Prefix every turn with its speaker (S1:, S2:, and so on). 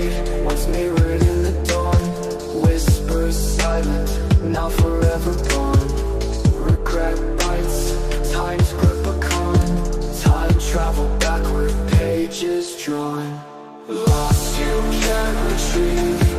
S1: fade, once mirrored in the dawn. Whispers silent, now forever gone. Regret bites, time's grip a con. Time travel backward, pages drawn. Lost, you can't retrieve.